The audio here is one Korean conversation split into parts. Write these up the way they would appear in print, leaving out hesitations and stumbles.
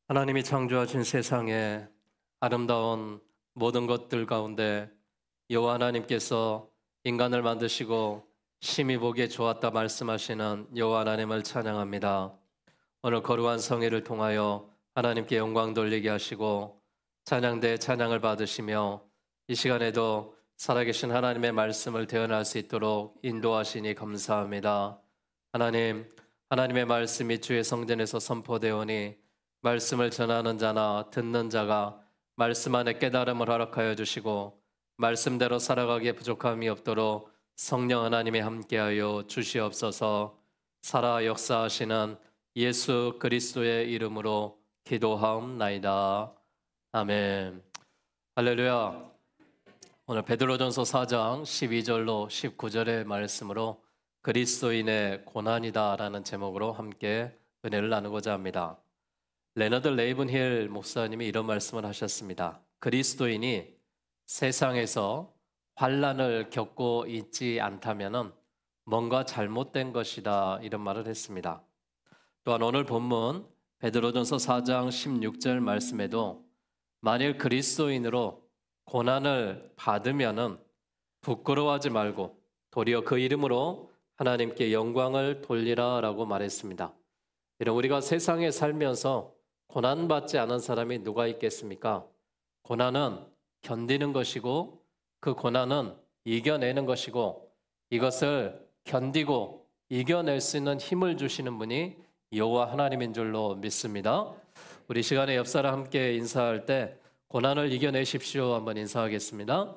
하나님이 창조하신 세상에 아름다운 모든 것들 가운데 여호와 하나님께서 인간을 만드시고 심히 보기에 좋았다 말씀하시는 여호와 하나님을 찬양합니다. 오늘 거룩한 성회를 통하여 하나님께 영광 돌리게 하시고 찬양대 찬양을 받으시며 이 시간에도 살아계신 하나님의 말씀을 대언할 수 있도록 인도하시니 감사합니다. 하나님, 하나님의 말씀이 주의 성전에서 선포되오니 말씀을 전하는 자나 듣는 자가 말씀 안에 깨달음을 허락하여 주시고 말씀대로 살아가기에 부족함이 없도록 성령 하나님이 함께하여 주시옵소서. 살아 역사하시는 예수 그리스도의 이름으로 기도하옵나이다. 아멘. 할렐루야. 오늘 베드로전서 4장 12절로 19절의 말씀으로 그리스도인의 고난이다라는 제목으로 함께 은혜를 나누고자 합니다. 레너드 레이븐힐 목사님이 이런 말씀을 하셨습니다. 그리스도인이 세상에서 환난을 겪고 있지 않다면 뭔가 잘못된 것이다, 이런 말을 했습니다. 또한 오늘 본문 베드로전서 4장 16절 말씀에도 만일 그리스도인으로 고난을 받으면 부끄러워하지 말고 도리어 그 이름으로 하나님께 영광을 돌리라 라고 말했습니다. 이런 우리가 세상에 살면서 고난받지 않은 사람이 누가 있겠습니까? 고난은 견디는 것이고 그 고난은 이겨내는 것이고 이것을 견디고 이겨낼 수 있는 힘을 주시는 분이 여호와 하나님인 줄로 믿습니다. 우리 시간에 옆 사람 함께 인사할 때 고난을 이겨내십시오 한번 인사하겠습니다.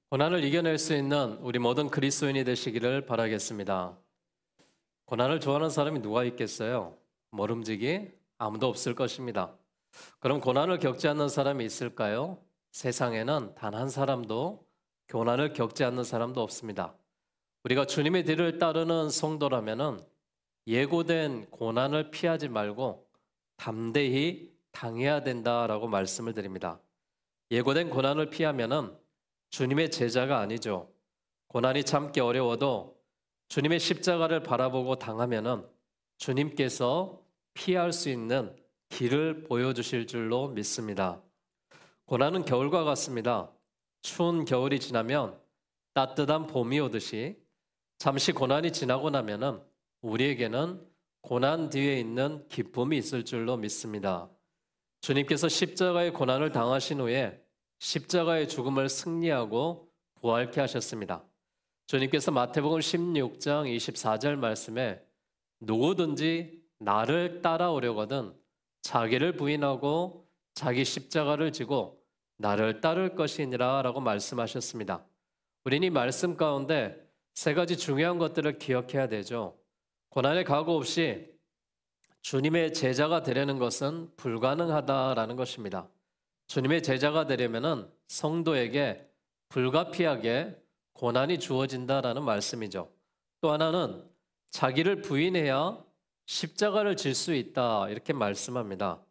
고난을 이겨낼 수 있는 우리 모든 그리스도인이 되시기를 바라겠습니다. 고난을 좋아하는 사람이 누가 있겠어요? 모름지기 아무도 없을 것입니다. 그럼 고난을 겪지 않는 사람이 있을까요? 세상에는 단 한 사람도 고난을 겪지 않는 사람도 없습니다. 우리가 주님의 뒤를 따르는 성도라면은 예고된 고난을 피하지 말고 담대히 당해야 된다라고 말씀을 드립니다. 예고된 고난을 피하면은 주님의 제자가 아니죠. 고난이 참기 어려워도 주님의 십자가를 바라보고 당하면은 주님께서 피할 수 있는 길을 보여주실 줄로 믿습니다. 고난은 겨울과 같습니다. 추운 겨울이 지나면 따뜻한 봄이 오듯이 잠시 고난이 지나고 나면은 우리에게는 고난 뒤에 있는 기쁨이 있을 줄로 믿습니다. 주님께서 십자가의 고난을 당하신 후에 십자가의 죽음을 승리하고 부활케 하셨습니다. 주님께서 마태복음 16장 24절 말씀에 누구든지 나를 따라오려거든 자기를 부인하고 자기 십자가를 지고 나를 따를 것이니라 라고 말씀하셨습니다. 우리는 이 말씀 가운데 세 가지 중요한 것들을 기억해야 되죠. 고난의 각오 없이 주님의 제자가 되려는 것은 불가능하다라는 것입니다. 주님의 제자가 되려면은 성도에게 불가피하게 고난이 주어진다라는 말씀이죠. 또 하나는 자기를 부인해야 십자가를 질 수 있다, 이렇게 말씀합니다.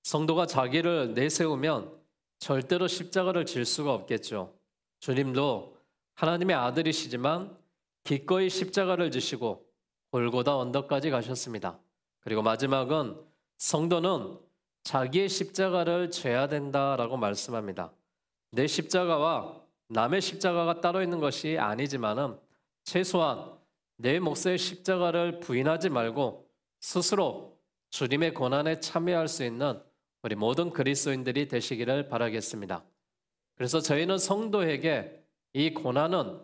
성도가 자기를 내세우면 절대로 십자가를 질 수가 없겠죠. 주님도 하나님의 아들이시지만 기꺼이 십자가를 지시고 골고다 언덕까지 가셨습니다. 그리고 마지막은 성도는 자기의 십자가를 져야 된다라고 말씀합니다. 내 십자가와 남의 십자가가 따로 있는 것이 아니지만은 최소한 내 몫의 십자가를 부인하지 말고 스스로 주님의 고난에 참여할 수 있는 우리 모든 그리스도인들이 되시기를 바라겠습니다. 그래서 저희는 성도에게 이 고난은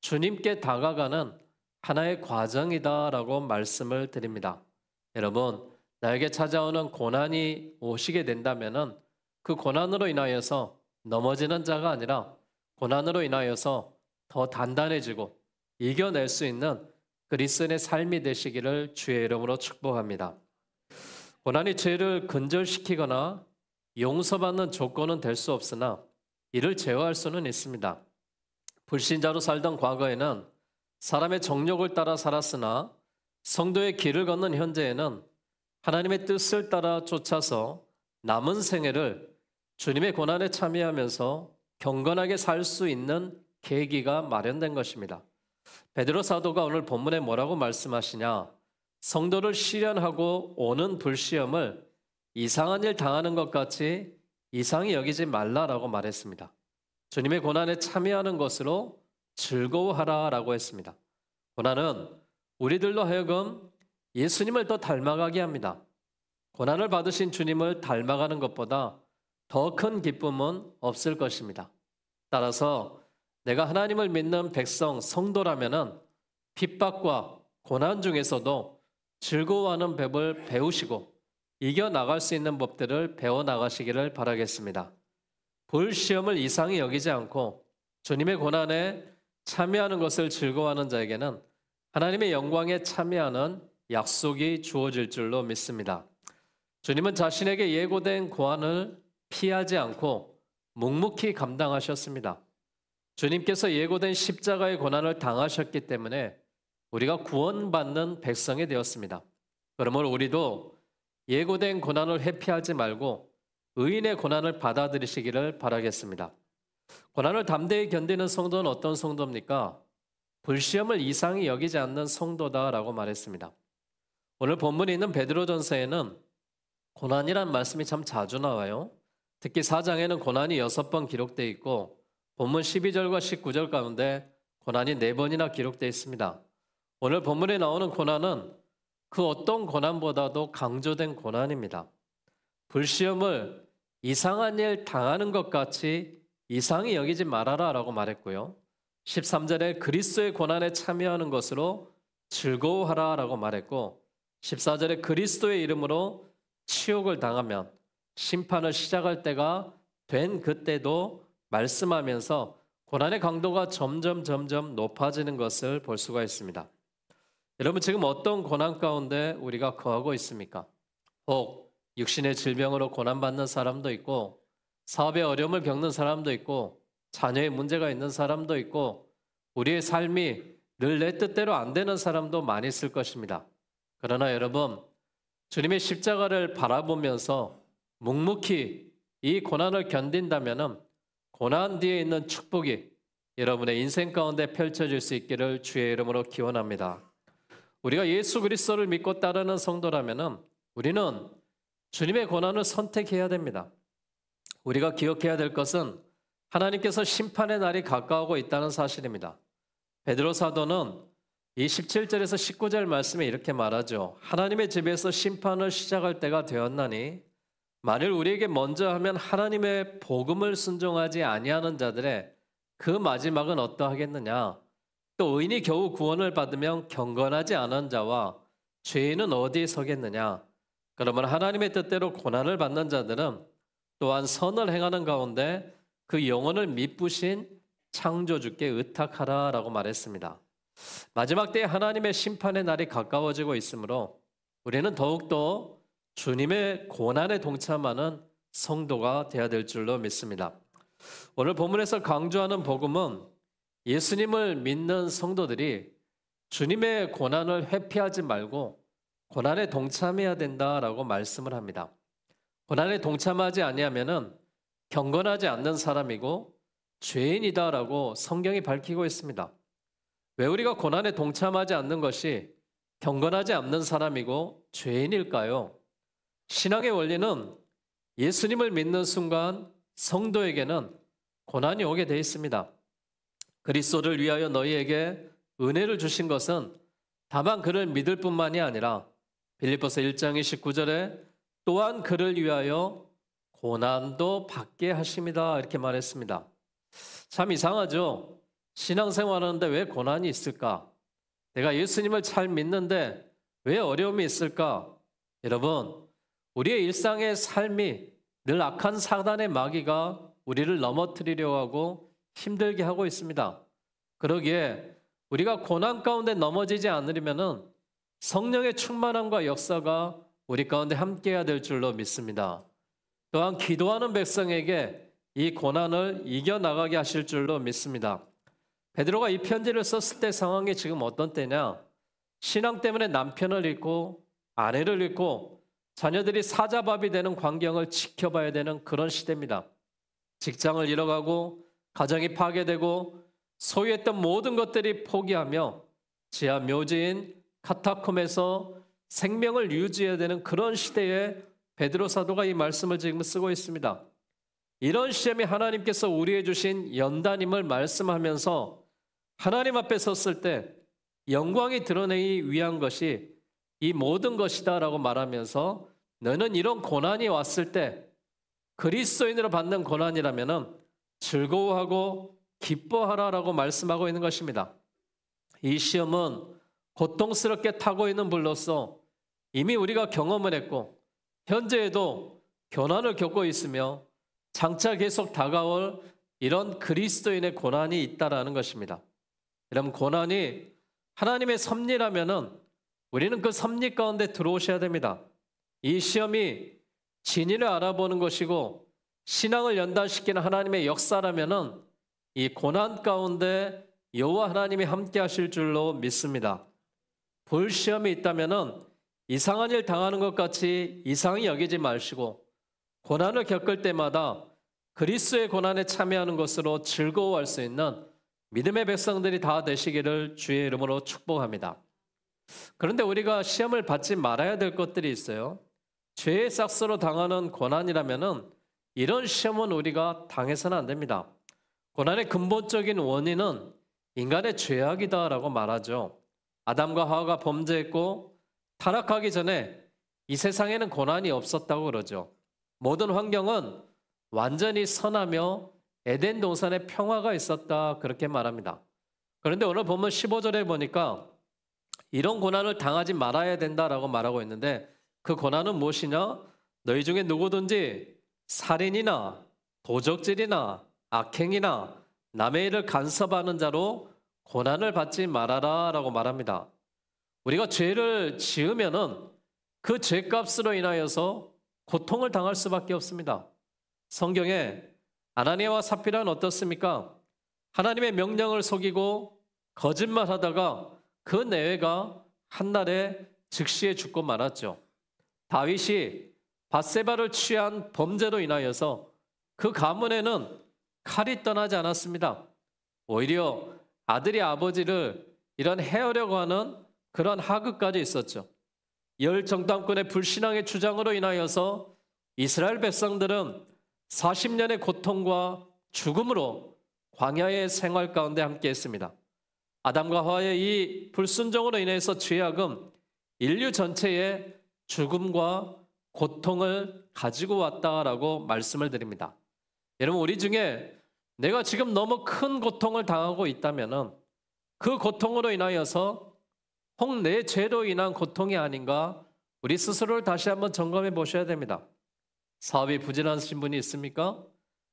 주님께 다가가는 하나의 과정이다라고 말씀을 드립니다. 여러분, 나에게 찾아오는 고난이 오시게 된다면은 그 고난으로 인하여서 넘어지는 자가 아니라 고난으로 인하여서 더 단단해지고 이겨낼 수 있는 그리스도인의 삶이 되시기를 주의 이름으로 축복합니다. 고난이 죄를 근절시키거나 용서받는 조건은 될 수 없으나 이를 제어할 수는 있습니다. 불신자로 살던 과거에는 사람의 정욕을 따라 살았으나 성도의 길을 걷는 현재에는 하나님의 뜻을 따라 쫓아서 남은 생애를 주님의 고난에 참여하면서 경건하게 살 수 있는 계기가 마련된 것입니다. 베드로 사도가 오늘 본문에 뭐라고 말씀하시냐? 성도를 시련하고 오는 불시험을 이상한 일 당하는 것 같이 이상히 여기지 말라라고 말했습니다. 주님의 고난에 참여하는 것으로 즐거워하라라고 했습니다. 고난은 우리들로 하여금 예수님을 더 닮아가게 합니다. 고난을 받으신 주님을 닮아가는 것보다 더 큰 기쁨은 없을 것입니다. 따라서 내가 하나님을 믿는 백성, 성도라면은 핍박과 고난 중에서도 즐거워하는 법을 배우시고 이겨나갈 수 있는 법들을 배워나가시기를 바라겠습니다. 불시험을 이상히 여기지 않고 주님의 고난에 참여하는 것을 즐거워하는 자에게는 하나님의 영광에 참여하는 약속이 주어질 줄로 믿습니다. 주님은 자신에게 예고된 고난을 피하지 않고 묵묵히 감당하셨습니다. 주님께서 예고된 십자가의 고난을 당하셨기 때문에 우리가 구원받는 백성이 되었습니다. 그러므로 우리도 예고된 고난을 회피하지 말고 의인의 고난을 받아들이시기를 바라겠습니다. 고난을 담대히 견디는 성도는 어떤 성도입니까? 불시험을 이상히 여기지 않는 성도다라고 말했습니다. 오늘 본문에 있는 베드로전서에는 고난이란 말씀이 참 자주 나와요. 특히 4장에는 고난이 6번 기록되어 있고 본문 12절과 19절 가운데 고난이 4번이나 기록되어 있습니다. 오늘 본문에 나오는 고난은 그 어떤 고난보다도 강조된 고난입니다. 불시험을 이상한 일 당하는 것 같이 이상히 여기지 말아라 라고 말했고요. 13절에 그리스도의 고난에 참여하는 것으로 즐거워하라 라고 말했고 14절에 그리스도의 이름으로 치욕을 당하면 심판을 시작할 때가 된 그때도 말씀하면서 고난의 강도가 점점 높아지는 것을 볼 수가 있습니다. 여러분 지금 어떤 고난 가운데 우리가 거하고 있습니까? 혹 육신의 질병으로 고난받는 사람도 있고 사업의 어려움을 겪는 사람도 있고 자녀의 문제가 있는 사람도 있고 우리의 삶이 늘 내 뜻대로 안 되는 사람도 많이 있을 것입니다. 그러나 여러분 주님의 십자가를 바라보면서 묵묵히 이 고난을 견딘다면 고난 뒤에 있는 축복이 여러분의 인생 가운데 펼쳐질 수 있기를 주의 이름으로 기원합니다. 우리가 예수 그리스도를 믿고 따르는 성도라면 우리는 주님의 고난을 선택해야 됩니다. 우리가 기억해야 될 것은 하나님께서 심판의 날이 가까우고 있다는 사실입니다. 베드로 사도는 이 17절에서 19절 말씀에 이렇게 말하죠. 하나님의 집에서 심판을 시작할 때가 되었나니 만일 우리에게 먼저 하면 하나님의 복음을 순종하지 아니하는 자들의 그 마지막은 어떠하겠느냐. 또 의인이 겨우 구원을 받으면 경건하지 않은 자와 죄인은 어디에 서겠느냐. 그러면 하나님의 뜻대로 고난을 받는 자들은 또한 선을 행하는 가운데 그 영혼을 미쁘신 창조주께 의탁하라 라고 말했습니다. 마지막 때에 하나님의 심판의 날이 가까워지고 있으므로 우리는 더욱더 주님의 고난에 동참하는 성도가 되어야 될 줄로 믿습니다. 오늘 본문에서 강조하는 복음은 예수님을 믿는 성도들이 주님의 고난을 회피하지 말고 고난에 동참해야 된다라고 말씀을 합니다. 고난에 동참하지 아니하면은 경건하지 않는 사람이고 죄인이다라고 성경이 밝히고 있습니다. 왜 우리가 고난에 동참하지 않는 것이 경건하지 않는 사람이고 죄인일까요? 신앙의 원리는 예수님을 믿는 순간 성도에게는 고난이 오게 돼 있습니다. 그리스도를 위하여 너희에게 은혜를 주신 것은 다만 그를 믿을 뿐만이 아니라 빌립보서 1장 29절에 또한 그를 위하여 고난도 받게 하심이다 이렇게 말했습니다. 참 이상하죠? 신앙생활하는데 왜 고난이 있을까? 내가 예수님을 잘 믿는데 왜 어려움이 있을까? 여러분, 우리의 일상의 삶이 늘 악한 사단의 마귀가 우리를 넘어뜨리려고 하고 힘들게 하고 있습니다. 그러기에 우리가 고난 가운데 넘어지지 않으려면 성령의 충만함과 역사가 우리 가운데 함께해야 될 줄로 믿습니다. 또한 기도하는 백성에게 이 고난을 이겨나가게 하실 줄로 믿습니다. 베드로가 이 편지를 썼을 때 상황이 지금 어떤 때냐? 신앙 때문에 남편을 잃고 아내를 잃고 자녀들이 사자밥이 되는 광경을 지켜봐야 되는 그런 시대입니다. 직장을 잃어가고 가정이 파괴되고 소유했던 모든 것들이 포기하며 지하 묘지인 카타콤에서 생명을 유지해야 되는 그런 시대에 베드로 사도가 이 말씀을 지금 쓰고 있습니다. 이런 시험이 하나님께서 우리에게 주신 연단임을 말씀하면서 하나님 앞에 섰을 때 영광이 드러내기 위한 것이 이 모든 것이다 라고 말하면서 너는 이런 고난이 왔을 때 그리스도인으로 받는 고난이라면 즐거워하고 기뻐하라라고 말씀하고 있는 것입니다. 이 시험은 고통스럽게 타고 있는 불로서 이미 우리가 경험을 했고 현재에도 고난을 겪고 있으며 장차 계속 다가올 이런 그리스도인의 고난이 있다라는 것입니다. 이런 고난이 하나님의 섭리라면은 우리는 그 섭리 가운데 들어오셔야 됩니다. 이 시험이 진리를 알아보는 것이고 신앙을 연단시키는 하나님의 역사라면은 이 고난 가운데 여호와 하나님이 함께 하실 줄로 믿습니다. 불시험이 있다면은 이상한 일 당하는 것 같이 이상히 여기지 마시고 고난을 겪을 때마다 그리스도의 고난에 참여하는 것으로 즐거워할 수 있는 믿음의 백성들이 다 되시기를 주의 이름으로 축복합니다. 그런데 우리가 시험을 받지 말아야 될 것들이 있어요. 죄의 삭스로 당하는 고난이라면은 이런 시험은 우리가 당해서는 안 됩니다. 고난의 근본적인 원인은 인간의 죄악이다라고 말하죠. 아담과 하와가 범죄했고 타락하기 전에 이 세상에는 고난이 없었다고 그러죠. 모든 환경은 완전히 선하며 에덴 동산에 평화가 있었다 그렇게 말합니다. 그런데 오늘 보면 15절에 보니까 이런 고난을 당하지 말아야 된다라고 말하고 있는데 그 고난은 무엇이냐? 너희 중에 누구든지 살인이나 도적질이나 악행이나 남의 일을 간섭하는 자로 고난을 받지 말아라 라고 말합니다. 우리가 죄를 지으면은 그 죄값으로 인하여서 고통을 당할 수밖에 없습니다. 성경에 아나니아와 삽비라는 어떻습니까? 하나님의 명령을 속이고 거짓말하다가 그 내외가 한날에 즉시에 죽고 말았죠. 다윗이 밧세바를 취한 범죄로 인하여서 그 가문에는 칼이 떠나지 않았습니다. 오히려 아들이 아버지를 이런 해하려고 하는 그런 하극까지 있었죠. 열 정탐꾼의 불신앙의 주장으로 인하여서 이스라엘 백성들은 40년의 고통과 죽음으로 광야의 생활 가운데 함께 했습니다. 아담과 하와의 이 불순종으로 인해서 죄악은 인류 전체에 죽음과 고통을 가지고 왔다라고 말씀을 드립니다. 여러분, 우리 중에 내가 지금 너무 큰 고통을 당하고 있다면은 그 고통으로 인하여서 혹 내 죄로 인한 고통이 아닌가 우리 스스로를 다시 한번 점검해 보셔야 됩니다. 사업이 부진하신 분이 있습니까?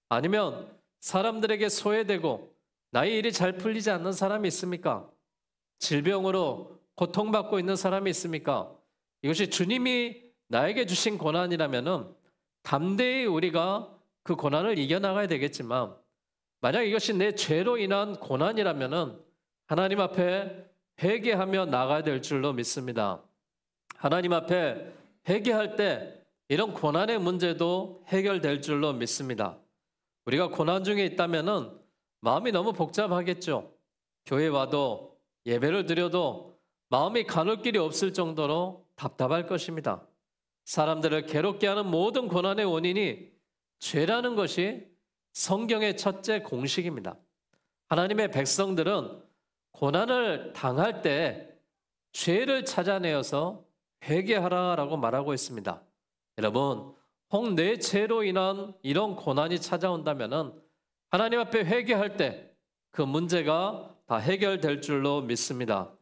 아니면 사람들에게 소외되고 나의 일이 잘 풀리지 않는 사람이 있습니까? 질병으로 고통받고 있는 사람이 있습니까? 이것이 주님이 나에게 주신 고난이라면은 담대히 우리가 그 고난을 이겨나가야 되겠지만 만약 이것이 내 죄로 인한 고난이라면은 하나님 앞에 회개하며 나가야 될 줄로 믿습니다. 하나님 앞에 회개할 때 이런 고난의 문제도 해결될 줄로 믿습니다. 우리가 고난 중에 있다면은 마음이 너무 복잡하겠죠. 교회 와도 예배를 드려도 마음이 가눌 길이 없을 정도로 답답할 것입니다. 사람들을 괴롭게 하는 모든 고난의 원인이 죄라는 것이 성경의 첫째 공식입니다. 하나님의 백성들은 고난을 당할 때 죄를 찾아내어서 회개하라라고 말하고 있습니다. 여러분, 혹 내 죄로 인한 이런 고난이 찾아온다면은 하나님 앞에 회개할 때 그 문제가 다 해결될 줄로 믿습니다.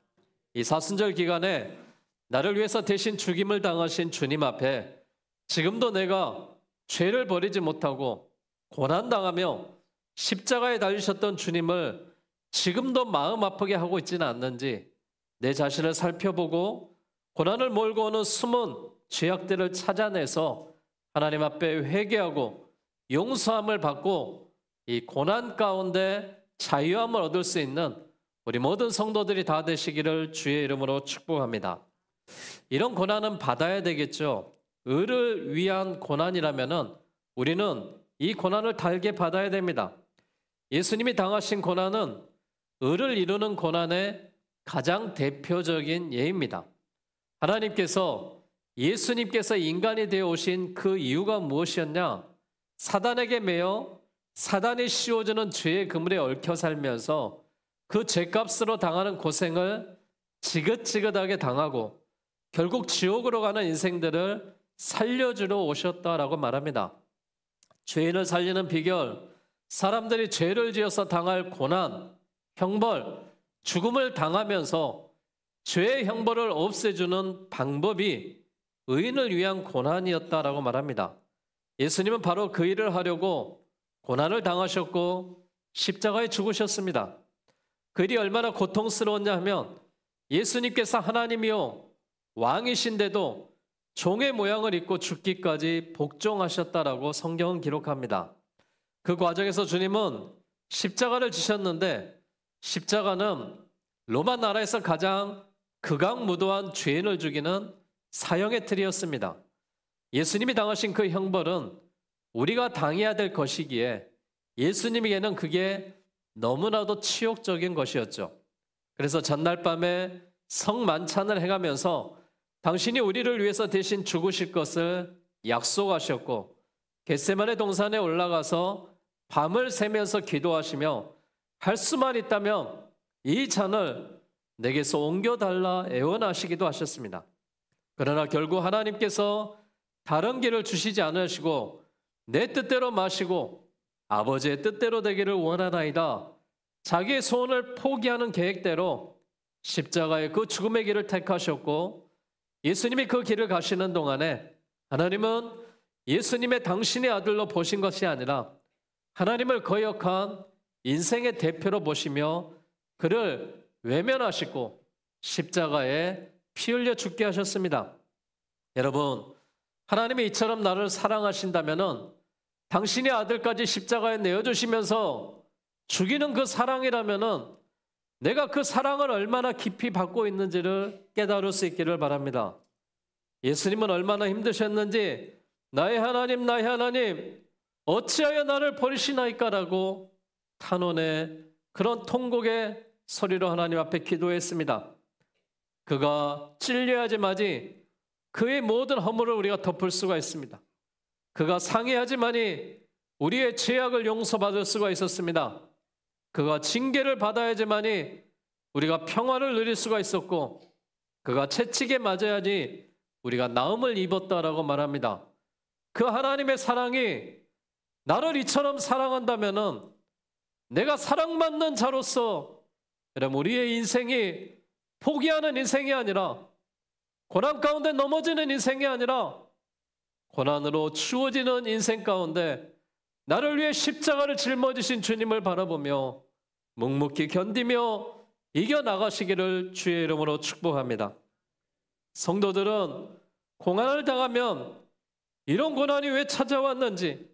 이 사순절 기간에 나를 위해서 대신 죽임을 당하신 주님 앞에 지금도 내가 죄를 버리지 못하고 고난당하며 십자가에 달리셨던 주님을 지금도 마음 아프게 하고 있지는 않는지 내 자신을 살펴보고 고난을 몰고 오는 숨은 죄악들을 찾아내서 하나님 앞에 회개하고 용서함을 받고 이 고난 가운데 자유함을 얻을 수 있는 우리 모든 성도들이 다 되시기를 주의 이름으로 축복합니다. 이런 고난은 받아야 되겠죠. 의를 위한 고난이라면은 우리는 이 고난을 달게 받아야 됩니다. 예수님이 당하신 고난은 의를 이루는 고난의 가장 대표적인 예입니다. 하나님께서 예수님께서 인간이 되어 오신 그 이유가 무엇이었냐? 사단에게 매여 사단이 씌워주는 죄의 그물에 얽혀 살면서 그 죄값으로 당하는 고생을 지긋지긋하게 당하고 결국 지옥으로 가는 인생들을 살려주러 오셨다라고 말합니다. 죄인을 살리는 비결, 사람들이 죄를 지어서 당할 고난, 형벌, 죽음을 당하면서 죄의 형벌을 없애주는 방법이 의인을 위한 고난이었다라고 말합니다. 예수님은 바로 그 일을 하려고 고난을 당하셨고 십자가에 죽으셨습니다. 그 일이 얼마나 고통스러웠냐 하면 예수님께서 하나님이요 왕이신데도 종의 모양을 입고 죽기까지 복종하셨다라고 성경은 기록합니다. 그 과정에서 주님은 십자가를 지셨는데 십자가는 로마 나라에서 가장 극악무도한 죄인을 죽이는 사형의 틀이었습니다. 예수님이 당하신 그 형벌은 우리가 당해야 될 것이기에 예수님에게는 그게 너무나도 치욕적인 것이었죠. 그래서 전날 밤에 성만찬을 행하면서 당신이 우리를 위해서 대신 죽으실 것을 약속하셨고 겟세마네 동산에 올라가서 밤을 새면서 기도하시며 할 수만 있다면 이 잔을 내게서 옮겨달라 애원하시기도 하셨습니다. 그러나 결국 하나님께서 다른 길을 주시지 않으시고 내 뜻대로 마시고 아버지의 뜻대로 되기를 원하나이다. 자기의 소원을 포기하는 계획대로 십자가의 그 죽음의 길을 택하셨고 예수님이 그 길을 가시는 동안에 하나님은 예수님의 당신의 아들로 보신 것이 아니라 하나님을 거역한 인생의 대표로 보시며 그를 외면하시고 십자가에 피 흘려 죽게 하셨습니다. 여러분, 하나님이 이처럼 나를 사랑하신다면은 당신의 아들까지 십자가에 내어주시면서 죽이는 그 사랑이라면은 내가 그 사랑을 얼마나 깊이 받고 있는지를 깨달을 수 있기를 바랍니다. 예수님은 얼마나 힘드셨는지 나의 하나님 어찌하여 나를 버리시나이까라고 탄원의 그런 통곡의 소리로 하나님 앞에 기도했습니다. 그가 찔려야지만이 그의 모든 허물을 우리가 덮을 수가 있습니다. 그가 상해야지만이 우리의 죄악을 용서받을 수가 있었습니다. 그가 징계를 받아야지만이 우리가 평화를 누릴 수가 있었고 그가 채찍에 맞아야지 우리가 나음을 입었다라고 말합니다. 그 하나님의 사랑이 나를 이처럼 사랑한다면은 내가 사랑받는 자로서 여러분 우리의 인생이 포기하는 인생이 아니라 고난 가운데 넘어지는 인생이 아니라 고난으로 추워지는 인생 가운데 나를 위해 십자가를 짊어지신 주님을 바라보며 묵묵히 견디며 이겨나가시기를 주의 이름으로 축복합니다. 성도들은 고난을 당하면 이런 고난이 왜 찾아왔는지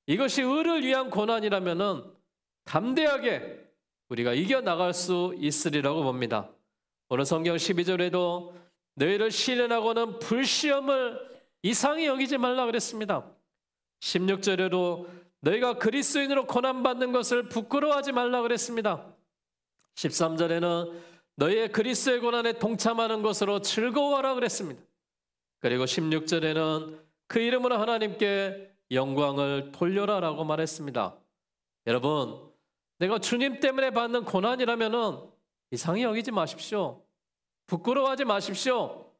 이것이 의를 위한 고난이라면 담대하게 우리가 이겨나갈 수 있으리라고 봅니다. 오늘 성경 12절에도 너희를 시련하고는 불시험을 이상히 여기지 말라 그랬습니다. 16절에도 너희가 그리스도인으로 고난받는 것을 부끄러워하지 말라 그랬습니다. 13절에는 너희의 그리스도의 고난에 동참하는 것으로 즐거워하라 그랬습니다. 그리고 16절에는 그 이름으로 하나님께 영광을 돌려라라고 말했습니다. 여러분, 내가 주님 때문에 받는 고난이라면 이상히 여기지 마십시오. 부끄러워하지 마십시오.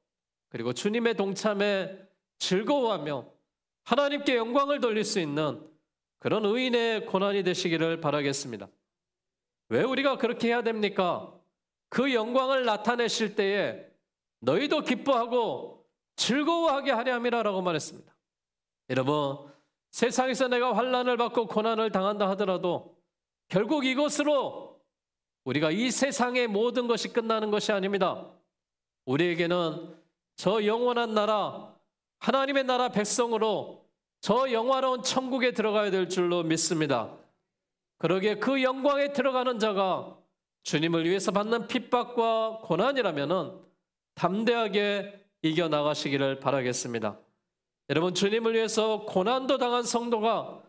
그리고 주님의 동참에 즐거워하며 하나님께 영광을 돌릴 수 있는 그런 의인의 고난이 되시기를 바라겠습니다. 왜 우리가 그렇게 해야 됩니까? 그 영광을 나타내실 때에 너희도 기뻐하고 즐거워하게 하려 함이라라고 말했습니다. 여러분, 세상에서 내가 환난을 받고 고난을 당한다 하더라도 결국 이것으로 우리가 이 세상의 모든 것이 끝나는 것이 아닙니다. 우리에게는 저 영원한 나라, 하나님의 나라 백성으로 저 영화로운 천국에 들어가야 될 줄로 믿습니다. 그러기에 그 영광에 들어가는 자가 주님을 위해서 받는 핍박과 고난이라면 담대하게 이겨나가시기를 바라겠습니다. 여러분, 주님을 위해서 고난도 당한 성도가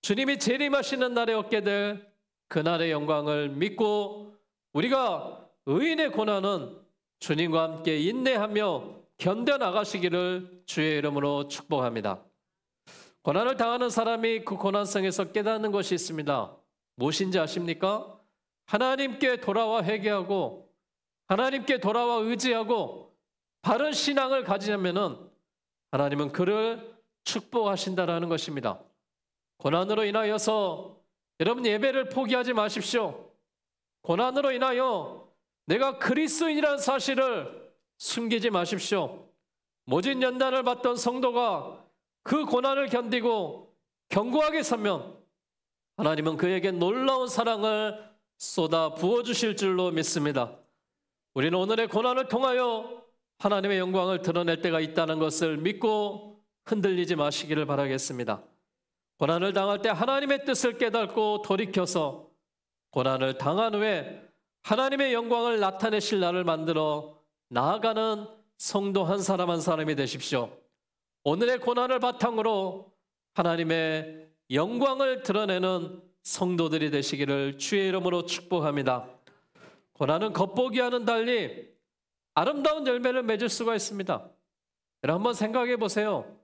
주님이 재림하시는 날에 얻게 될 그날의 영광을 믿고 우리가 의인의 고난은 주님과 함께 인내하며 견뎌나가시기를 주의 이름으로 축복합니다. 고난을 당하는 사람이 그 고난성에서 깨닫는 것이 있습니다. 무엇인지 아십니까? 하나님께 돌아와 회개하고 하나님께 돌아와 의지하고 바른 신앙을 가지려면은 하나님은 그를 축복하신다라는 것입니다. 고난으로 인하여서 여러분 예배를 포기하지 마십시오. 고난으로 인하여 내가 그리스도인이라는 사실을 숨기지 마십시오. 모진 연단을 받던 성도가 그 고난을 견디고 견고하게 서면 하나님은 그에게 놀라운 사랑을 쏟아 부어주실 줄로 믿습니다. 우리는 오늘의 고난을 통하여 하나님의 영광을 드러낼 때가 있다는 것을 믿고 흔들리지 마시기를 바라겠습니다. 고난을 당할 때 하나님의 뜻을 깨닫고 돌이켜서 고난을 당한 후에 하나님의 영광을 나타내실 날을 만들어 나아가는 성도 한 사람 한 사람이 되십시오. 오늘의 고난을 바탕으로 하나님의 영광을 드러내는 성도들이 되시기를 주의 이름으로 축복합니다. 고난은 겉보기와는 달리 아름다운 열매를 맺을 수가 있습니다. 여러분 한번 생각해 보세요.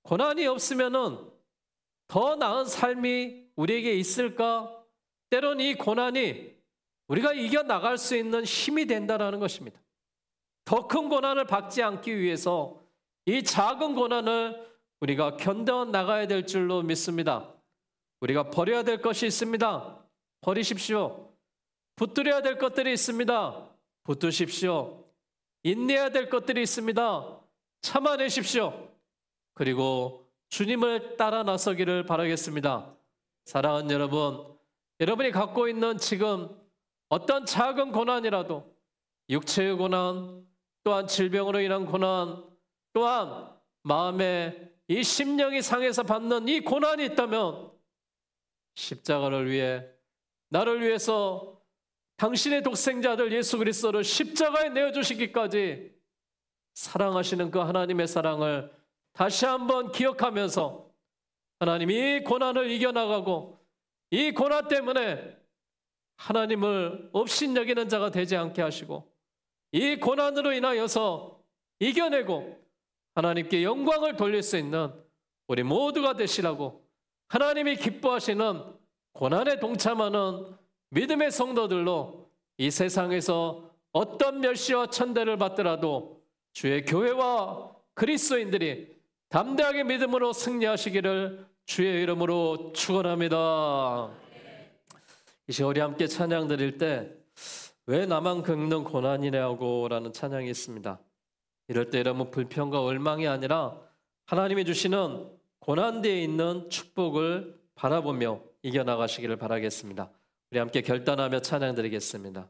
고난이 없으면은 더 나은 삶이 우리에게 있을까? 때론 이 고난이 우리가 이겨나갈 수 있는 힘이 된다는 것입니다. 더 큰 고난을 받지 않기 위해서 이 작은 고난을 우리가 견뎌나가야 될 줄로 믿습니다. 우리가 버려야 될 것이 있습니다. 버리십시오. 붙들어야 될 것들이 있습니다. 붙드십시오. 인내해야 될 것들이 있습니다. 참아내십시오. 그리고 주님을 따라 나서기를 바라겠습니다. 사랑하는 여러분, 여러분이 갖고 있는 지금 어떤 작은 고난이라도 육체의 고난, 또한 질병으로 인한 고난, 또한 마음의 이 심령이 상해서 받는 이 고난이 있다면 십자가를 위해 나를 위해서 당신의 독생자들 예수 그리스도를 십자가에 내어주시기까지 사랑하시는 그 하나님의 사랑을 다시 한번 기억하면서 하나님이 이 고난을 이겨나가고 이 고난 때문에 하나님을 업신여기는 자가 되지 않게 하시고 이 고난으로 인하여서 이겨내고 하나님께 영광을 돌릴 수 있는 우리 모두가 되시라고 하나님이 기뻐하시는 고난에 동참하는 믿음의 성도들로 이 세상에서 어떤 멸시와 천대를 받더라도 주의 교회와 그리스도인들이 담대하게 믿음으로 승리하시기를 주의 이름으로 축원합니다. 이 시간 우리 함께 찬양 드릴 때 왜 나만 겪는 고난이냐고 라는 찬양이 있습니다. 이럴 때 여러분 불평과 원망이 아니라 하나님이 주시는 고난 뒤에 있는 축복을 바라보며 이겨나가시기를 바라겠습니다. 우리 함께 결단하며 찬양 드리겠습니다.